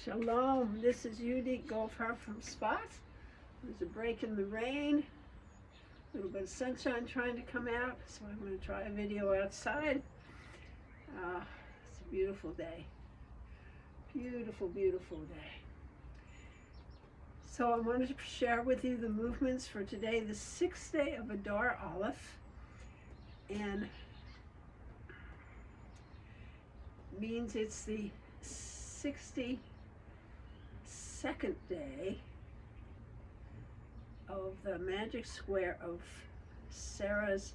Shalom, this is Yehudit Gopher from Spot. There's a break in the rain, a little bit of sunshine trying to come out, so I'm going to try a video outside. It's a beautiful day. Beautiful, beautiful day. So I wanted to share with you the movements for today, the 6th day of Adar Aleph, and means it's the 62nd day of the magic square of Sarah's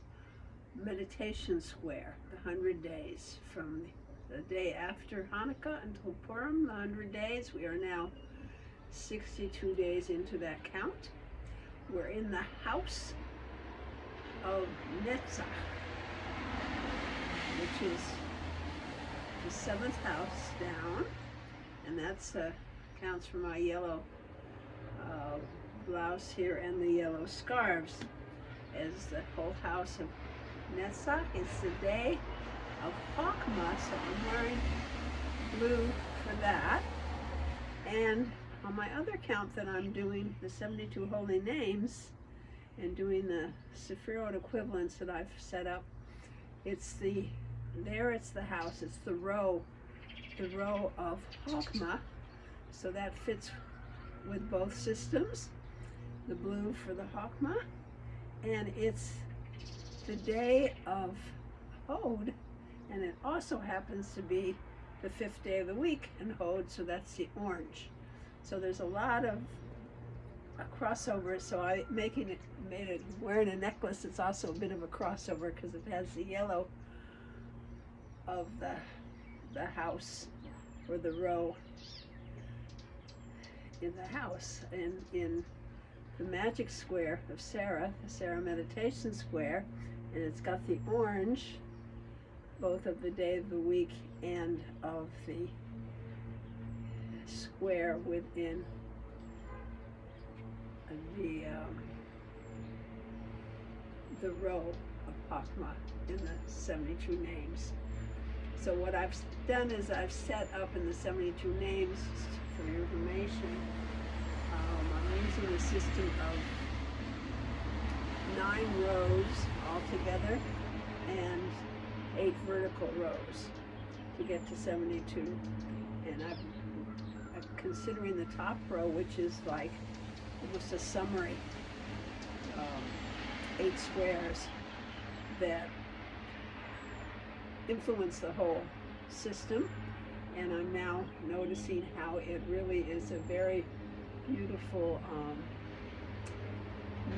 meditation square, the 100 days from the day after Hanukkah until Purim, the 100 days. We are now 62 days into that count. We're in the house of Netzach, which is the 7th house down, and that's counts for my yellow blouse here and the yellow scarves as the whole house of Netzach. It's the day of Chochmah, so I'm wearing blue for that. And on my other count that I'm doing the 72 holy names and doing the Sefirot equivalents that I've set up, it's the house, it's the row of Chochmah, so that fits with both systems, the blue for the Chochmah, and it's the day of Hod, and it also happens to be the 5th day of the week in Hod, so that's the orange. So there's a lot of crossover, so I made it wearing a necklace. It's also a bit of a crossover because it has the yellow of the house, or the row in the house, and in the magic square of Sarah, the Sarah meditation square, and it's got the orange both of the day of the week and of the square within the row of Chochmah in the 72 names. So what I've done is I've set up in the 72 names, for your information, I'm using a system of 9 rows altogether and 8 vertical rows to get to 72. And I'm considering the top row, which is like almost a summary, 8 squares that influence the whole system, and I'm now noticing how it really is a very beautiful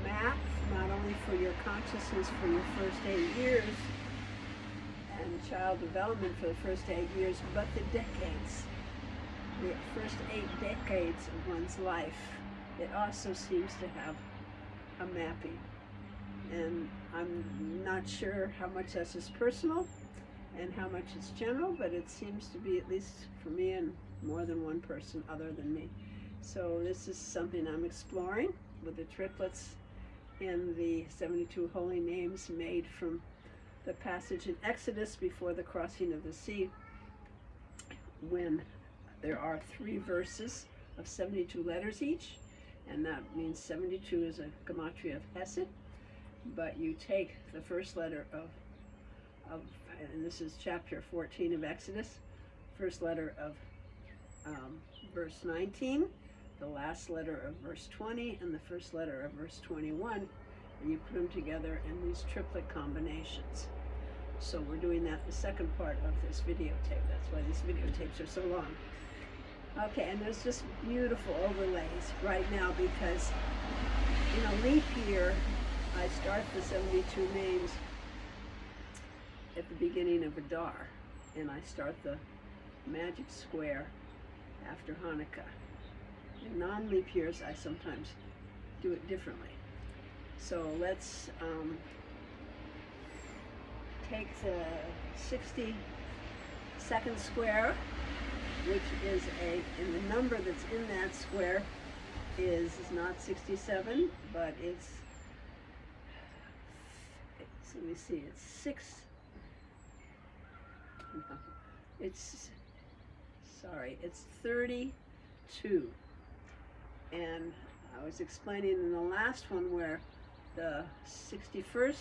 map, not only for your consciousness for your first 8 years and child development for the first 8 years, but the decades, the first 8 decades of one's life. It also seems to have a mapping, and I'm not sure how much that's just personal and how much it's general, but it seems to be, at least for me, and more than one person other than me. So this is something I'm exploring with the triplets in the 72 holy names made from the passage in Exodus before the crossing of the sea, when there are 3 verses of 72 letters each, and that means 72 is a gematria of Hesed, but you take the first letter of and this is chapter 14 of Exodus, first letter of verse 19, the last letter of verse 20, and the first letter of verse 21, and you put them together in these triplet combinations. So we're doing that the second part of this videotape. That's why these videotapes are so long. Okay, and there's just beautiful overlays right now because in a leap year, I start the 72 names at the beginning of Adar, and I start the magic square after Hanukkah. In non-leap years, I sometimes do it differently. So let's take the 62nd square, which is and the number that's in that square is not 67, but it's let me see, it's 6. It's 30 32. And I was explaining in the last one where the 61st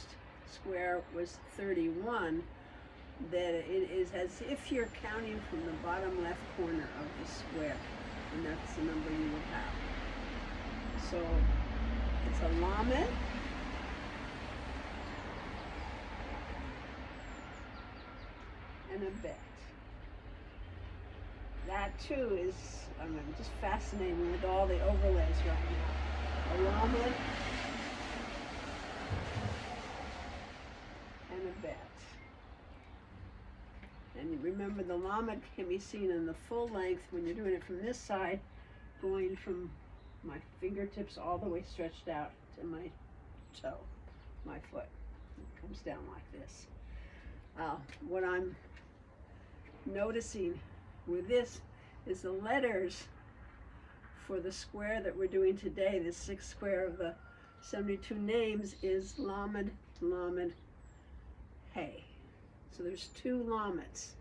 square was 31, that it is as if you're counting from the bottom left corner of the square, and that's the number you would have. So it's a lamed, and a bet. That too is, I'm just fascinating with all the overlays right now. A lamed and a bet. And remember, the lamed can be seen in the full length when you're doing it from this side, going from my fingertips all the way stretched out to my toe, my foot. It comes down like this. What I'm noticing with this is the letters for the square that we're doing today, the sixth square of the 72 names, is lamed, lamed, hey. So there's two lamets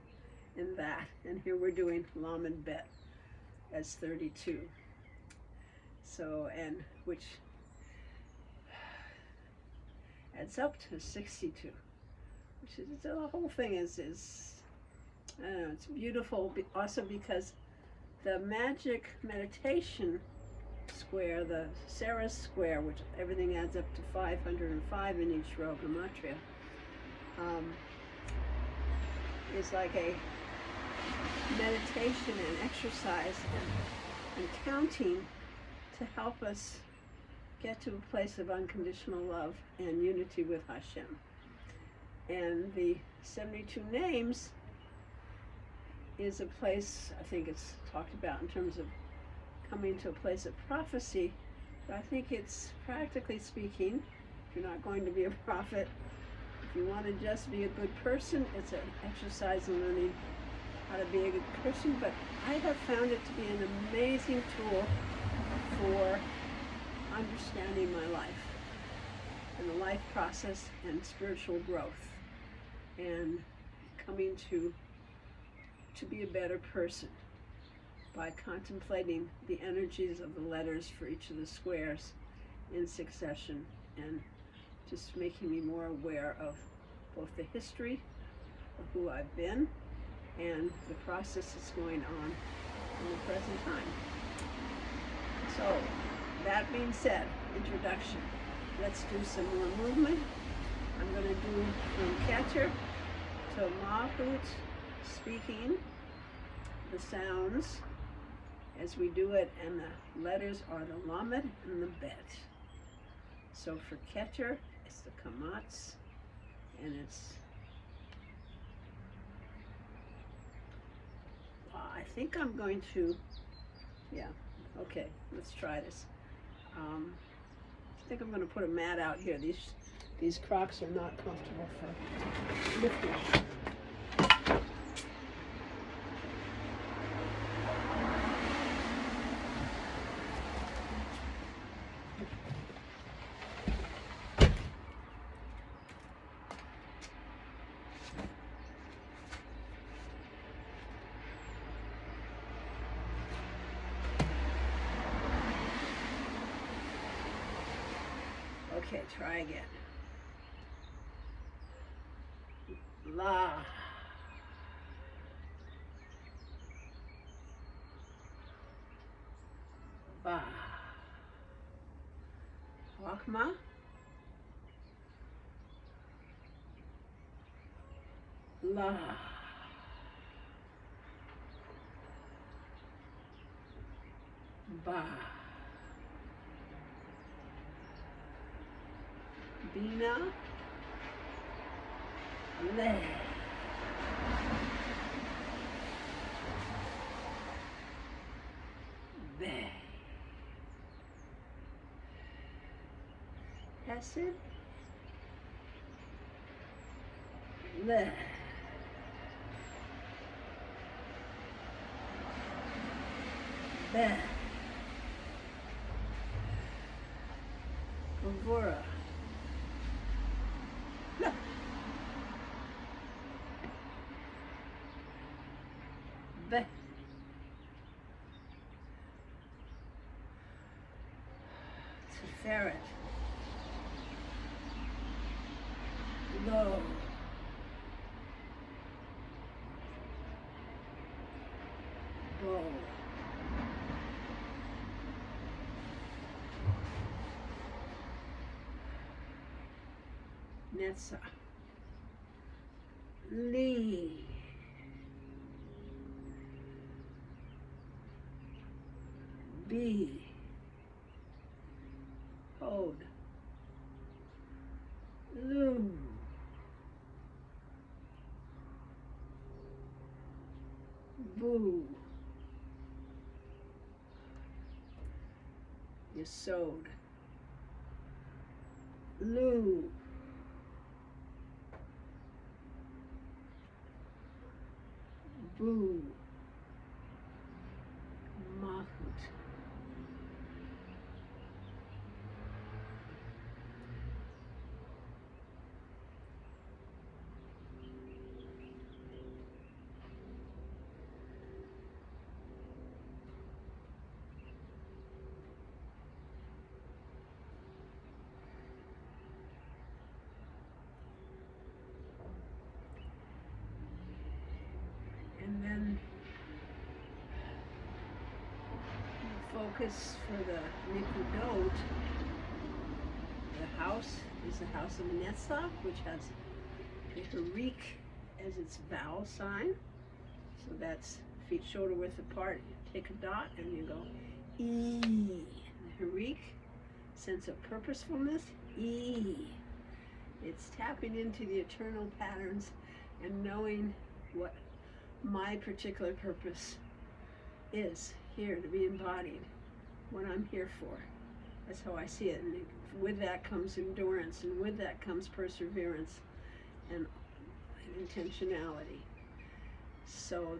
in that, and here we're doing lamed bet as 32. So, and which adds up to 62, which is, the whole thing is I don't know, it's beautiful also because the magic meditation square, the Sarah's square, which everything adds up to 505 in each row, gematria, is like a meditation and exercise and counting to help us get to a place of unconditional love and unity with Hashem. And the 72 names is a place, I think it's talked about in terms of coming to a place of prophecy, but I think it's, practically speaking, if you're not going to be a prophet, if you want to just be a good person, it's an exercise in learning how to be a good person. But I have found it to be an amazing tool for understanding my life and the life process and spiritual growth and coming to be a better person by contemplating the energies of the letters for each of the squares in succession, and just making me more aware of both the history of who I've been and the process that's going on in the present time. So, that being said, introduction. Let's do some more movement. I'm going to do from Keter to Malkhut, speaking the sounds as we do it, and the letters are the lamed and the bet. So for Keter, it's the kamats, and it's, I think I'm going to, yeah, okay, let's try this. I think I'm going to put a mat out here. These Crocs are not comfortable for lifting. Okay, try again. La. Ba. Chochmah. La. Ba. Bina, le, be, hesed, le, be, gevura. Be, Sefirot, low, bow, Netzach, Li, B, Hod, Lu, Bu, Yesod, Lu, Bu, Malkhut, and then focus for the nikudot. The house is the house of Netzach, which has Chirik as its vowel sign. So that's feet shoulder width apart. You take a dot and you go E. The Chirik, sense of purposefulness, E. It's tapping into the eternal patterns and knowing what my particular purpose is here to be embodied, what I'm here for. That's how I see it. And with that comes endurance, and with that comes perseverance and intentionality. So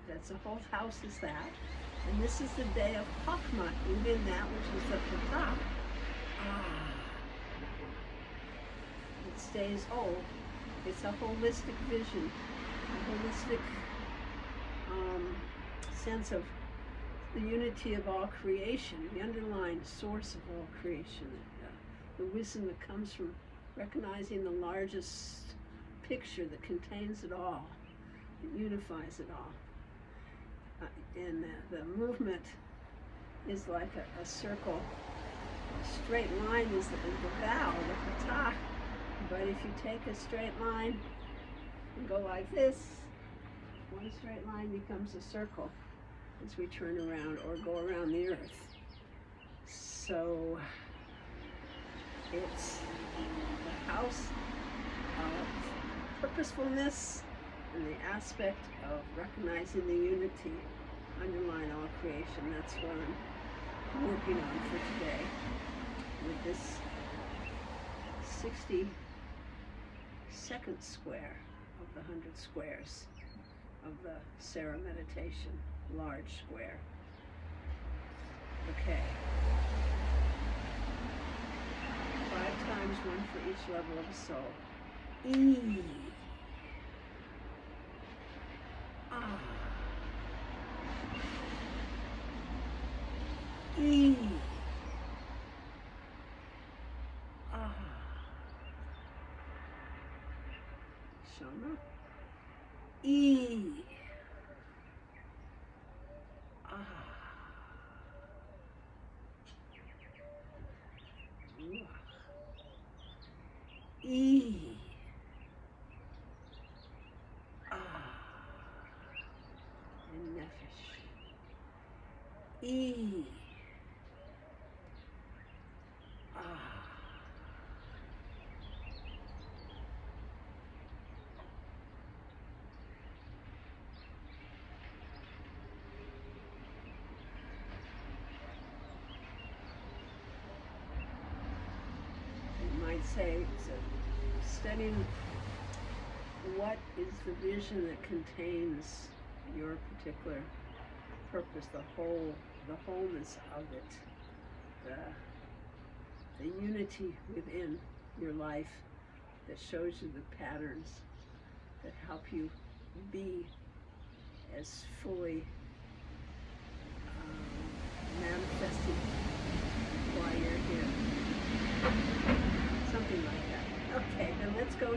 that's the whole house is that. And this is the day of Chochmah, within that which is the Patach. It stays whole. It's a holistic vision, a holistic sense of the unity of all creation, the underlying source of all creation, the wisdom that comes from recognizing the largest picture that contains it all, that unifies it all. And the movement is like a circle. A straight line is the vow, the Patach. But if you take a straight line and go like this, one straight line becomes a circle as we turn around or go around the earth. So it's the house of purposefulness and the aspect of recognizing the unity underlying all creation. That's what I'm working on for today with this 62nd square of the 100 squares of the Sarah meditation, large square. Okay. 5 times, 1 for each level of the soul. E. Ah. E. Ah. Shona. E. Ah. Ruach. E. Ah. And nefesh. E. Ah. You might say, studying what is the vision that contains your particular purpose, the wholeness of it, the unity within your life that shows you the patterns that help you be as fully manifested while you're here.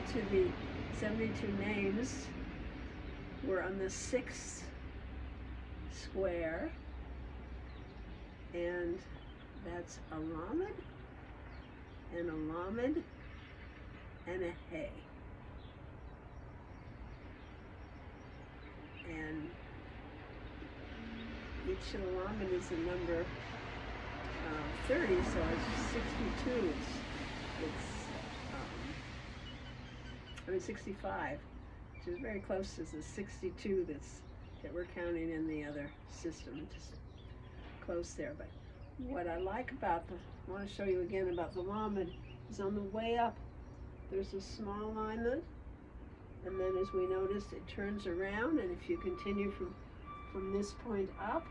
to the 72 names, we're on the 6th square, and that's a lamed, and a lamed, and a hey. And each of the lamed is a number 30, so it's 62. I mean 65, which is very close to the 62 that we're counting in the other system. Just close there. But what I like about I want to show you again about the lamed is on the way up, there's a small alignment, and then as we noticed, it turns around, and if you continue from this point up,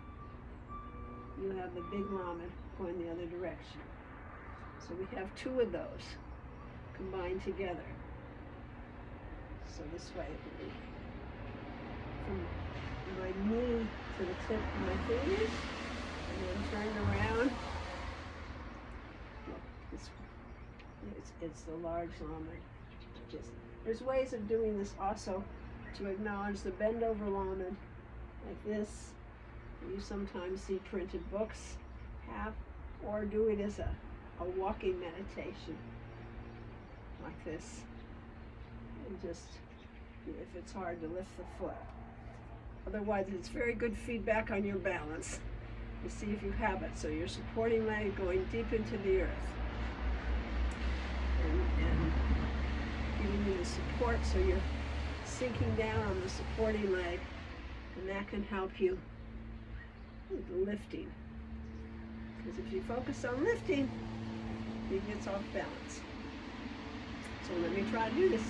you have the big lamed going the other direction. So we have 2 of those combined together. So this way, from my knee to the tip of my fingers, and then turn around. Look, it's the large lamed. There's ways of doing this also to acknowledge the bend over lamed, like this. You sometimes see printed books have, or do it as a walking meditation, like this. And just, if it's hard to lift the foot. Otherwise, it's very good feedback on your balance. You see if you have it. So your supporting leg going deep into the earth. And giving you the support, so you're sinking down on the supporting leg, and that can help you with lifting. Because if you focus on lifting, it gets off balance. So let me try to do this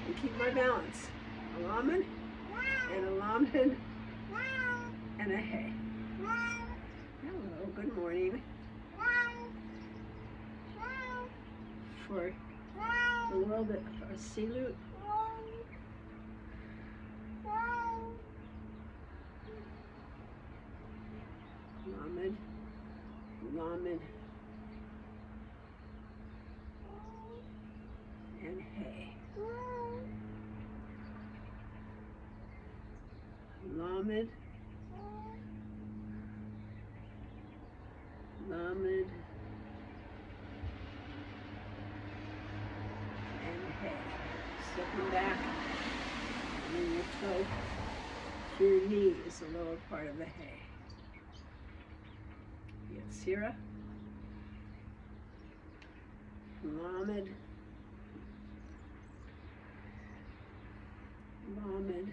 and keep my balance. A lamed, and a lamed, and a hey. Hello, good morning. For a little bit of a silhouette. Lamed, lamed, and hey. Lamed, lamed, and hey. Stepping back, and then your toe to your knee is the lower part of the hey. Yetzirah, lamed, lamed,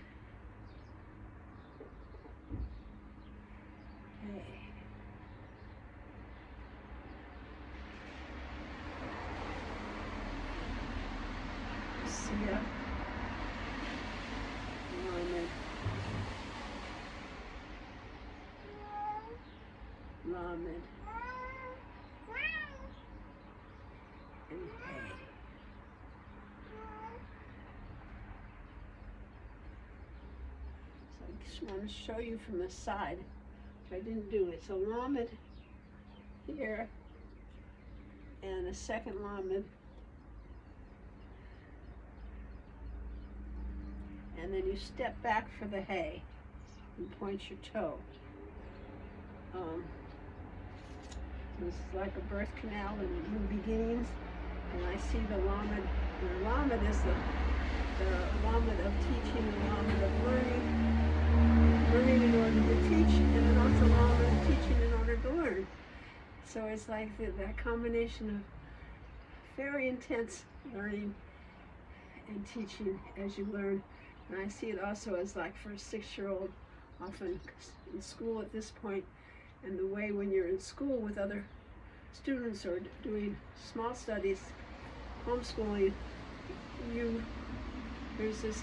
hey. Yetzirah, lamed, lamed, and hey. So I just want to show you from the side, which I didn't do. It's a lamed here, and a second lamed, and then you step back for the hey and point your toe. This is like a birth canal and new beginnings, and I see the lamed. The lamed is the lamed of teaching, the lamed of learning in order to teach, and then also lamed of teaching in order to learn. So it's like that combination of very intense learning and teaching as you learn. And I see it also as like for a 6-year-old, often in school at this point, and the way when you're in school with other students or doing small studies, homeschooling, there's this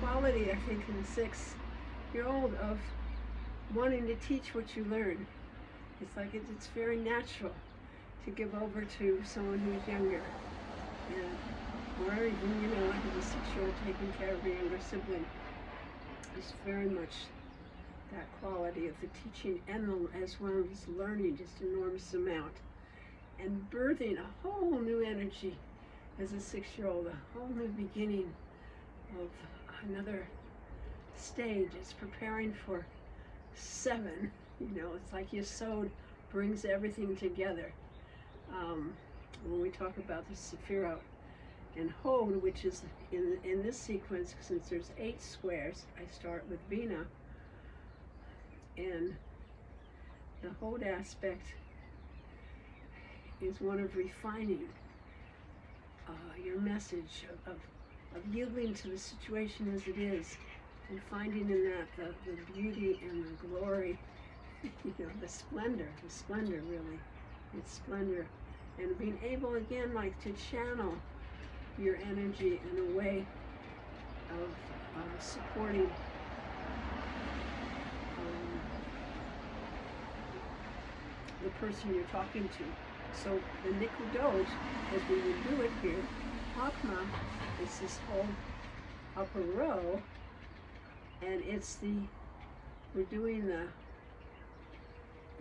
quality, I think, in the 6-year-old of wanting to teach what you learn. It's like it's very natural to give over to someone who's younger. Or even, like a 6-year-old taking care of a younger sibling. It's very much that quality of the teaching and as well as learning, just enormous amount. And birthing a whole new energy as a 6-year-old, a whole new beginning of another stage. It's preparing for 7. It's like Yesod brings everything together. When we talk about the Sefirot and Hod, which is in this sequence, since there's 8 squares, I start with Bina, and the Hod aspect is one of refining your message, of yielding to the situation as it is, and finding in that the beauty and the glory, the splendor really, it's splendor, and being able again to channel your energy in a way of supporting the person you're talking to. So the nikudot, as we would do it here, Chochmah is this whole upper row, and we're doing the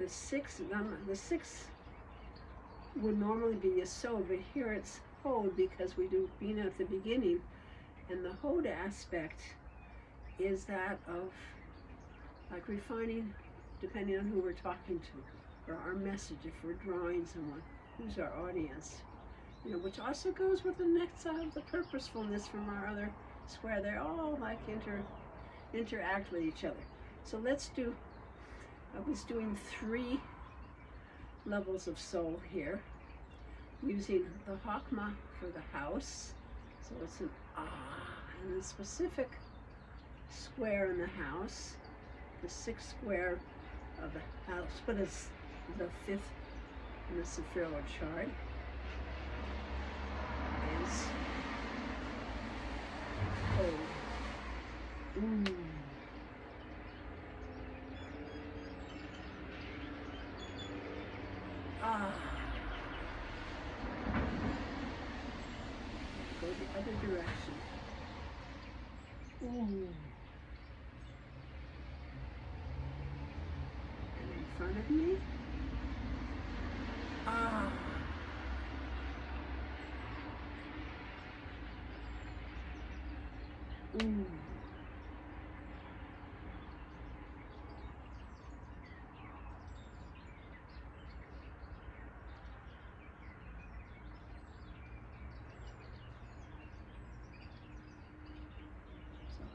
6. The 6 would normally be Yesod, but here it's Hod because we do Bina at the beginning, and the Hod aspect is that of refining, depending on who we're talking to, or our message, if we're drawing someone, who's our audience, which also goes with the Netzach, the purposefulness from our other square. They're all interact with each other. So let's do, I was doing 3 levels of soul here, using the Chochmah for the house. So it's an and the specific square in the house, the 6th square of the house, but it's the 5th in the Sefirot chart, is Hod. Go the other direction. And in front of me.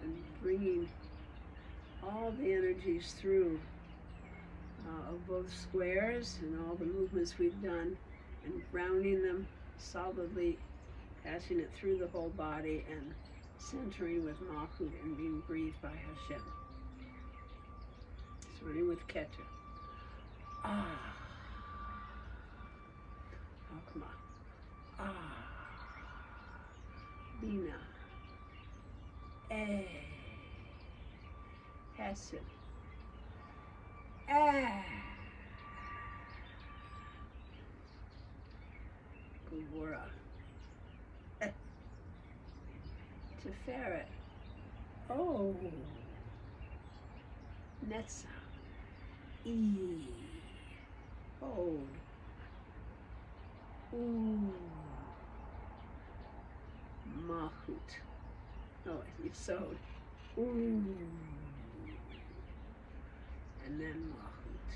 And bringing all the energies through of both squares and all the movements we've done, and grounding them solidly, passing it through the whole body, and centering with Malkhut and being breathed by Hashem. Starting with Keter. Chochmah. Bina. Hesed. Gevura. Sefirot. Netzach. Hod. Malkhut. Yesod. And then Malkhut.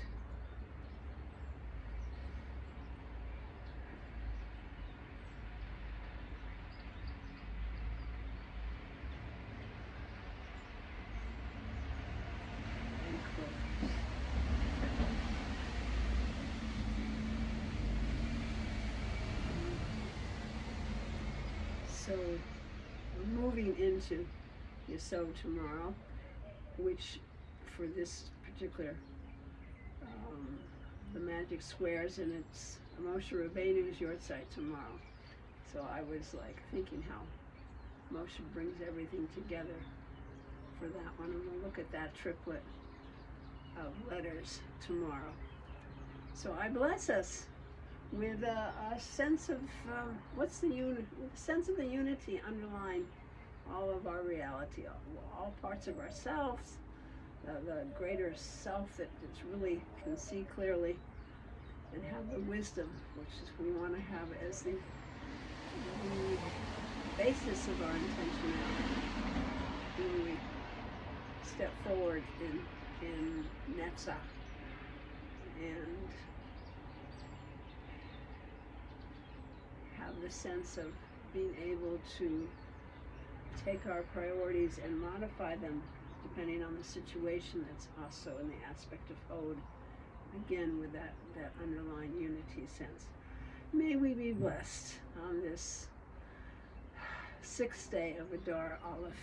And close. So we're moving into Yesod tomorrow, which for this particular, the magic squares, and it's Moshe Rabbeinu's Yortzeit tomorrow. So I was thinking how Moshe brings everything together for that one, and we'll look at that triplet of letters tomorrow. So I bless us with a sense of sense of the unity underlying all of our reality, all parts of ourselves, the greater self that really can see clearly and have the wisdom, which is we want to have as the the basis of our intentionality when we step forward in Netzach and have the sense of being able to take our priorities and modify them depending on the situation. That's also in the aspect of Hod, again with that underlying unity sense. May we be blessed on this 6th day of Adar Aleph.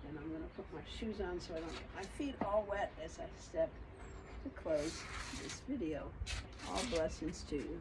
And I'm going to put my shoes on so I don't get my feet all wet as I step to close this video. All blessings to you.